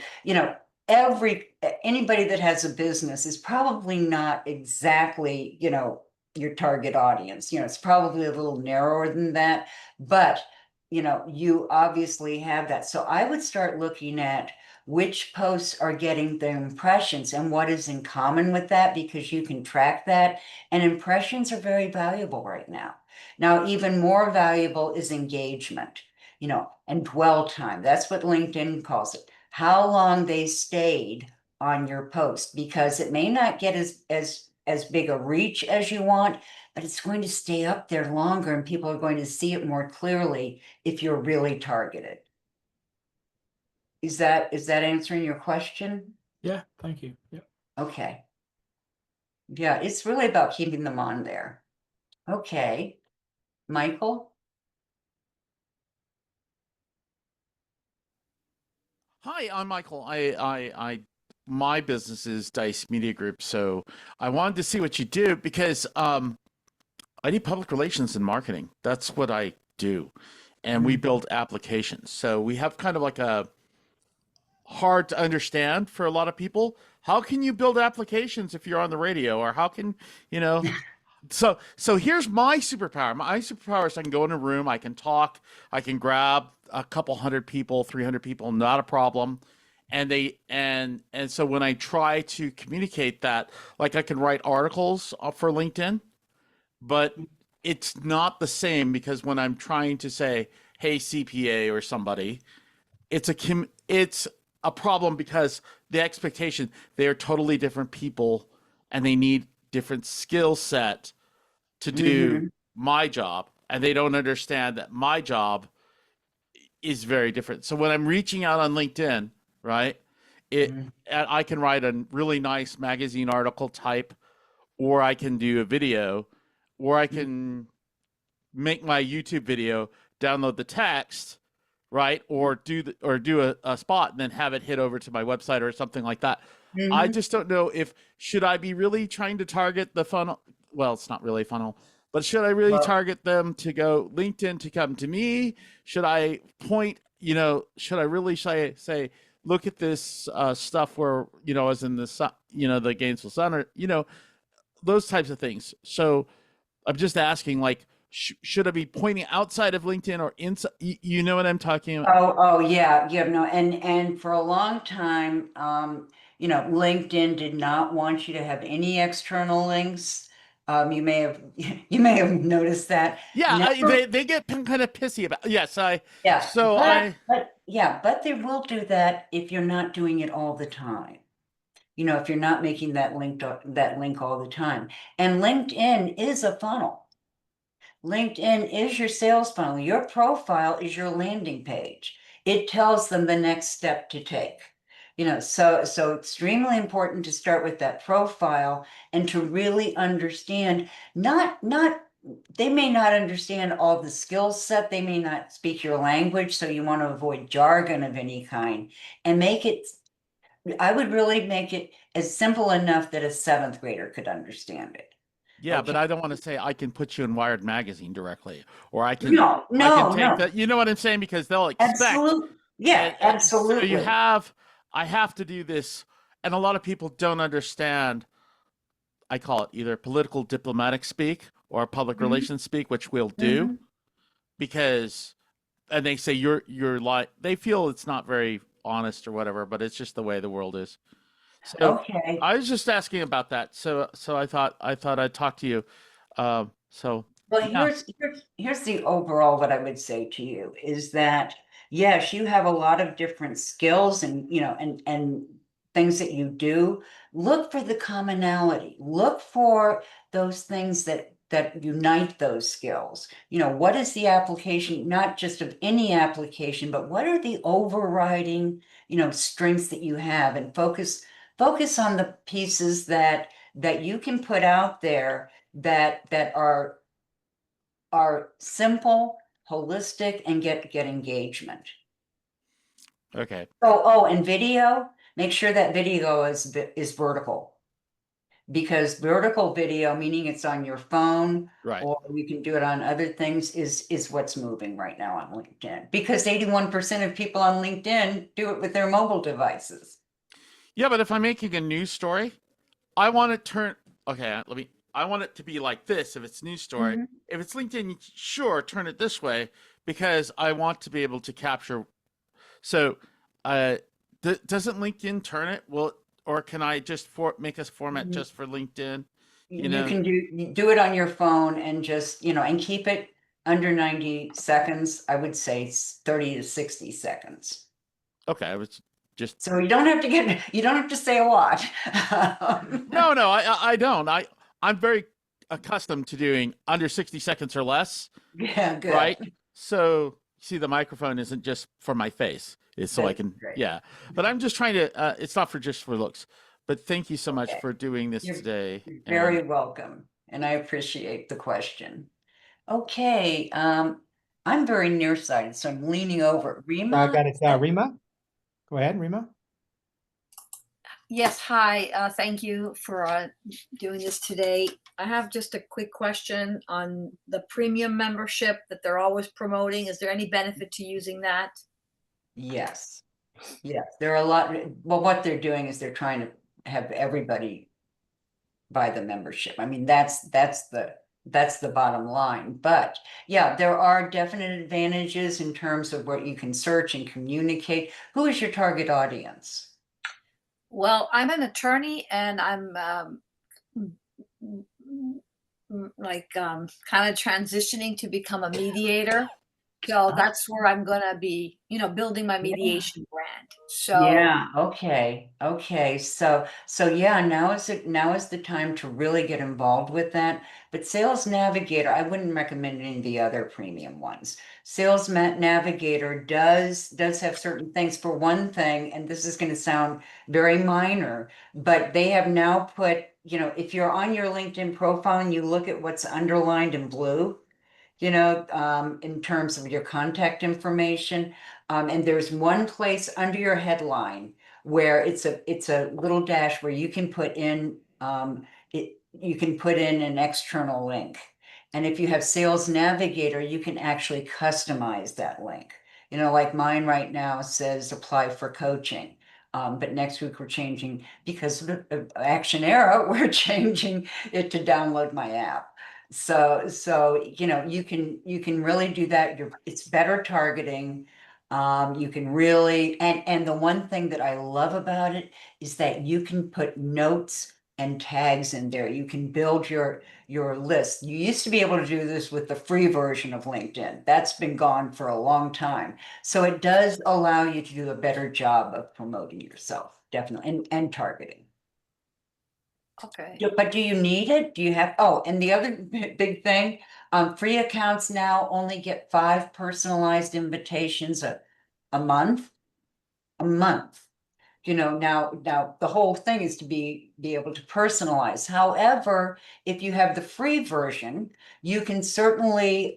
anybody that has a business is probably not exactly, your target audience. It's probably a little narrower than that, but you obviously have that. So I would start looking at which posts are getting the impressions and what is in common with that, because you can track that. And impressions are very valuable right now. Now, even more valuable is engagement, and dwell time. That's what LinkedIn calls it. How long they stayed on your post, because it may not get as big a reach as you want, but it's going to stay up there longer and people are going to see it more clearly if you're really targeted. Is that answering your question? Yeah, thank you. Yeah. Okay. Yeah, it's really about keeping them on there. Okay. Michael? Hi, I'm Michael. My business is Dice Media Group, so I wanted to see what you do because I do public relations and marketing. That's what I do, and we build applications. So we have kind of like a hard to understand for a lot of people. How can you build applications if you're on the radio, or how can you know? So here's my superpower. My superpower is I can go in a room, I can talk, I can grab a couple hundred people, 300 people, not a problem. And so when I try to communicate that, like I can write articles for LinkedIn, but it's not the same because when I'm trying to say, "Hey CPA" or somebody, it's a problem because the expectation, they are totally different people and they need different skill set to do Mm-hmm. my job, and they don't understand that my job is very different. So when I'm reaching out on LinkedIn, right, it Mm-hmm. I can write a really nice magazine article type, or I can do a video, or I can make my YouTube video, download the text, right, or do a spot and then have it hit over to my website or something like that. I Mm-hmm. just don't know if should I be really trying to target the funnel. Well, it's not really funnel, but should I really Well, target them to go LinkedIn to come to me? Should I point, should I really say look at this stuff where, as in the sun, the Gainesville Sun, or, those types of things. So I'm just asking, like, should I be pointing outside of LinkedIn or inside? You know what I'm talking about? Oh, yeah, no, and for a long time, you know, LinkedIn did not want you to have any external links. You may have you may have noticed that. Yeah, Now- they get kind of pissy about. Yes, yeah, So but they will do that if you're not doing it all the time. You know, if you're not making that link all the time. And LinkedIn is a funnel. LinkedIn is your sales funnel. Your profile is your landing page. It tells them the next step to take. You know, so extremely important to start with that profile and to really understand, not they may not understand all the skill set, they may not speak your language, so you want to avoid jargon of any kind and make it, I would really make it as simple enough that a seventh grader could understand it. yeah, but Okay. I don't want to say I can put you in Wired magazine directly, or I can No, I can take no. that. You know what I'm saying? Because they'll expect. Absolutely. Yeah, So absolutely. I have to do this, and a lot of people don't understand. I call it either political diplomatic speak or public Mhm. relations speak, which we'll do Mhm. because, and they say you're like they feel it's not very honest or whatever, but it's just the way the world is. So Okay. I was just asking about that. So I thought I'd talk to you. So Well, yeah, here's the overall what I would say to you is that yes, you have a lot of different skills and you know and things that you do. Look for the commonality. Look for those things that unite those skills. You know, what is the application, not just of any application, but what are the overriding, you know, strengths that you have and focus on the pieces that you can put out there that are simple, holistic, and get engagement. okay, Oh, and video, make sure that video is vertical. Because vertical video, meaning it's on your phone, right. or you can do it on other things, is what's moving right now on LinkedIn. Because 81% of people on LinkedIn do it with their mobile devices. Yeah, but if I'm making a news story, I want to turn. Okay, let me. I want it to be like this. If it's news story, Mhm. if it's LinkedIn, sure, turn it this way because I want to be able to capture. So, uh, doesn't LinkedIn turn it? Well, or can I just make a format Mhm. just for LinkedIn? You You know? can do it on your phone and just, you know, and keep it under 90 seconds. I would say 30 to 60 seconds. Okay, I was just So you don't have to you don't have to say a lot. no, I don't. I'm very accustomed to doing under 60 seconds or less, Yeah, good. right? So, see, the microphone isn't just for my face; it's so I That's can, great. yeah. But I'm just trying to. It's not for just for looks. But thank you so much Okay. for doing this You're today. very welcome, and I appreciate the question. Okay, I'm very nearsighted, so I'm leaning over. I Rima? got it. Rima, go ahead, Rima. Yes, hi. Thank you for doing this today. I have just a quick question on the premium membership that they're always promoting. Is there any benefit to using that? Yes. Yes, there are a lot, well, what they're doing is they're trying to have everybody buy the membership. I mean, that's the bottom line. But yeah, there are definite advantages in terms of what you can search and communicate. Who is your target audience? Well, I'm an attorney and I'm kind of transitioning to become a mediator. So that's where I'm gonna be, building my mediation brand. So Yeah, okay. So yeah, now is the time to really get involved with that. But Sales Navigator, I wouldn't recommend any of the other premium ones. Navigator does have certain things. For one thing, and this is going to sound very minor, but they have now put, you know, if you're on your LinkedIn profile and you look at what's underlined in blue, you know, in terms of your contact information. And there's one place under your headline where it's a little dash where you can put in you can put in an external link. And if you have Sales Navigator, you can actually customize that link. You know, like mine right now says apply for coaching. But next week we're changing because of Action Arrow, we're changing it to download my app. So, you know, you can really do that. It's better targeting. You can really, and the one thing that I love about it is that you can put notes and tags in there. You can build your list. You used to be able to do this with the free version of LinkedIn. That's been gone for a long time. So it does allow you to do a better job of promoting yourself, definitely, and targeting. Okay. But do you need it? Do you have, oh, and the other big thing, free accounts now only get 5 personalized invitations a month. A month. You know, now the whole thing is to be able to personalize. However, if you have the free version, you can certainly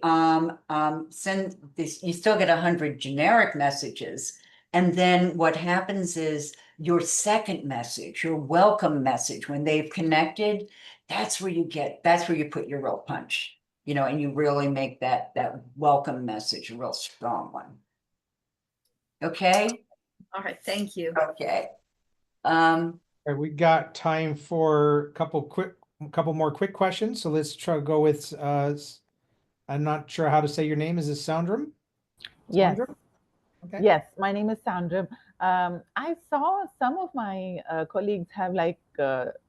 send this, you still get 100 generic messages. And then what happens is your second message, your welcome message, when they've connected, that's where you put your real punch, you know, and you really make that welcome message a real strong one. Okay. All right, thank you. Okay. All right, we got time for a couple more quick questions. So let's try to go with, I'm not sure how to say your name. Is it Soundram? Yes. Soundram? Okay. Yes, my name is Sandra. I saw some of my colleagues have like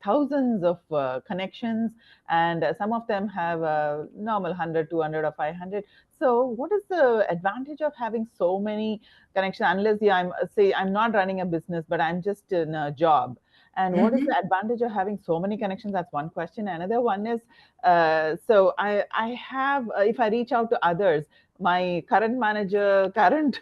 thousands of connections, and some of them have a normal 100, 200, or 500. So, what is the advantage of having so many connections? Unless I'm not running a business, but I'm just in a job. And what is the advantage of having so many connections? That's one question. Another one is, so I have, if I reach out to others, my current manager, current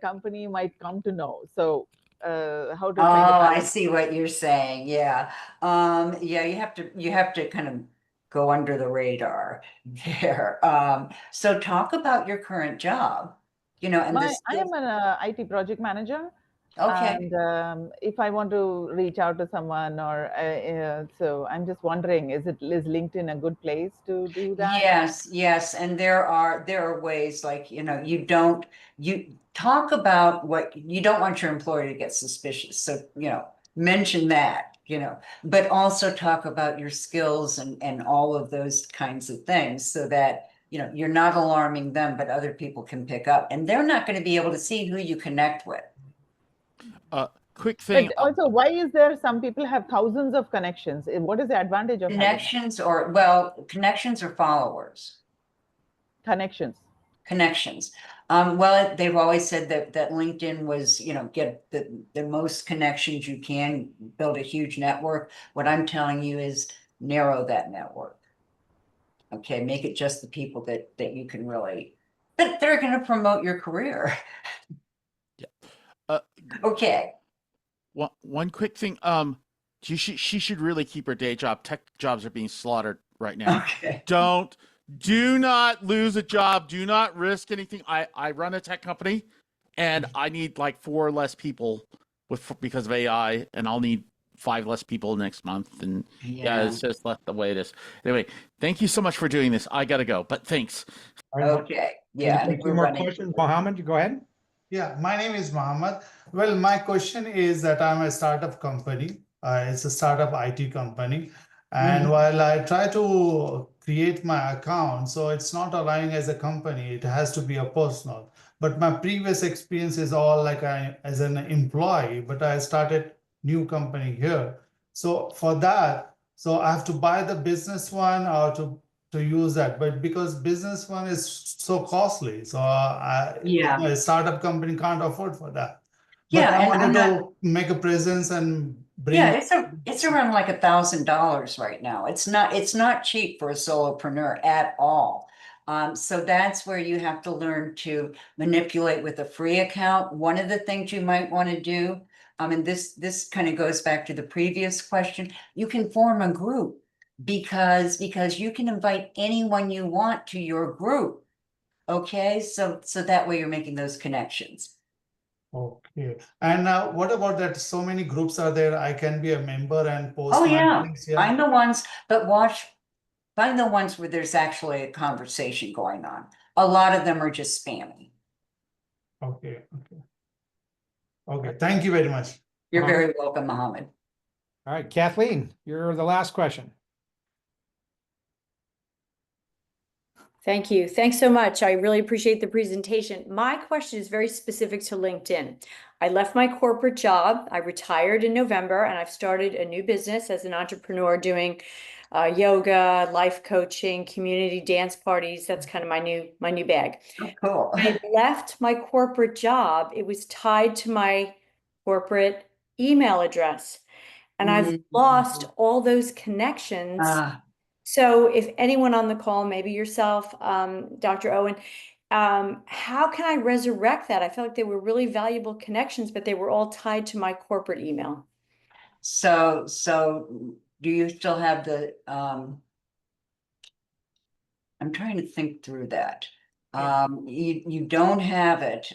company might come to know. So how to find Oh, the I balance? see what you're saying. Yeah. Yeah, you have to kind of go under the radar there. So talk about your current job, you know, and this, I am an IT project manager, okay. and if I want to reach out to someone, or so I'm just wondering, is LinkedIn a good place to do that? Yes, and there are ways, like, you know, you talk about what you don't want your employer to get suspicious. So, you know, mention that, you know, but also talk about your skills and all of those kinds of things, so that, you know, you're not alarming them, but other people can pick up, and they're not going to be able to see who you connect with. Quick thing. But also, why is there some people have thousands of connections? What is the advantage of having Connections or followers. connections? Connections. Well, they've always said that LinkedIn was, you know, get the most connections you can, build a huge network. What I'm telling you is narrow that network. Okay, make it just the people that you can really, that they're going to promote your career. Uh, Okay. one quick thing. She should really keep her day job. Tech jobs are being slaughtered right now. Okay. Do not lose a job. Do not risk anything. I run a tech company, and I need like 4 less people because of AI, and I'll need 5 less people next month. And yeah, it's just the way it is. Anyway, thank you so much for doing this. I gotta go, but thanks. All right, Okay. Yeah. maybe and two we're more running- questions. Mohammed, you go ahead. Yeah, my name is Mohammed. Well, my question is that I'm a startup company. It's a startup IT company. And while I try to create my account, so it's not allowing as a company, it has to be a personal. But my previous experience is all like as an employee, but I started new company here. So for that, so I have to buy the business one or to use that, but because business one is so costly, so Yeah. a startup company can't afford for that. But Yeah, I and wanted I'm to make a presence and bring. Yeah, it's around like $1,000 right now. It's not cheap for a solopreneur at all. So that's where you have to learn to manipulate with a free account. One of the things you might want to do, and this kind of goes back to the previous question, you can form a group, because you can invite anyone you want to your group. Okay, so that way you're making those connections. Okay. And what about that? So many groups are there. I can be a member and post Oh my yeah, links here. find the ones, find the ones where there's actually a conversation going on. A lot of them are just spammy. Okay. Thank you very much. You're very welcome, Mohammed. All right, Kathleen, you're the last question. Thank you. Thanks so much. I really appreciate the presentation. My question is very specific to LinkedIn. I left my corporate job. I retired in November and I've started a new business as an entrepreneur doing yoga, life coaching, community dance parties. That's kind of my new bag. Oh, cool. I left my corporate job. It was tied to my corporate email address. And I've lost all those connections. Ah, So if anyone on the call, maybe yourself, Dr. Owen, how can I resurrect that? I felt like they were really valuable connections, but they were all tied to my corporate email. so do you still have the, I'm trying to think through that. You don't have it,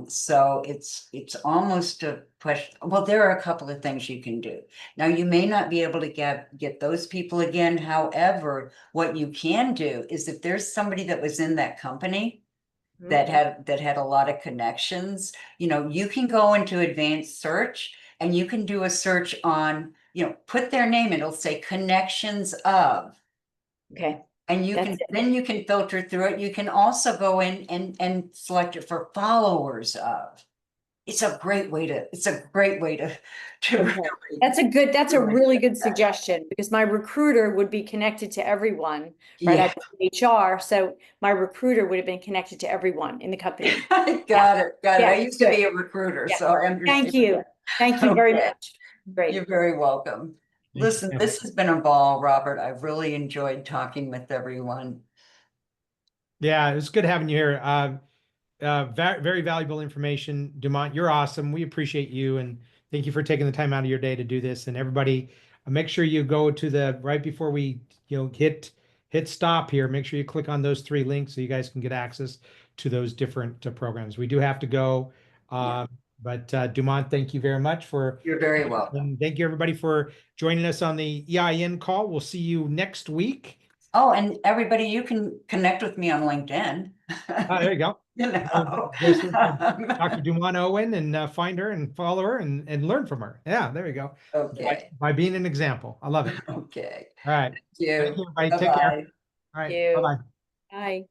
so it's almost a question. Well, there are a couple of things you can do. Now, you may not be able to get those people again. However, what you can do is if there's somebody that was in that company that had a lot of connections, you know, you can go into advanced search and you can do a search on, you know, put their name, it'll say connections of. Okay. And you can, then you can filter through it. You can also go in and select it for followers of. It's a great way to, Okay. That's a really good suggestion because my recruiter would be connected to everyone, right? Yeah. I'm HR, so my recruiter would have been connected to everyone in the company. Got it. Yeah, I used to good. be a recruiter, Yeah. so I understand. Thank you. Thank you very Okay. much. Great. You're very welcome. Listen, this has been a ball, Robert. I've really enjoyed talking with everyone. Yeah, it was good having you here. Very valuable information, Dumont. You're awesome. We appreciate you, and thank you for taking the time out of your day to do this. And everybody, make sure you go to the right before we hit stop here. Make sure you click on those 3 links so you guys can get access to those different programs. We do have to go, but Dumont, thank you very much for. You're very welcome. And thank you everybody for joining us on the EIN call. We'll see you next week. Oh, and everybody, you can connect with me on LinkedIn. There you go. You know. Dr. Dumont Owen and find her and follow her and learn from her. Yeah, there you go. Okay. By being an example. I love it. Okay. All right. Thank you. Thank you, everybody. Take care. Bye-bye. All right. Thank you. Bye-bye. Bye.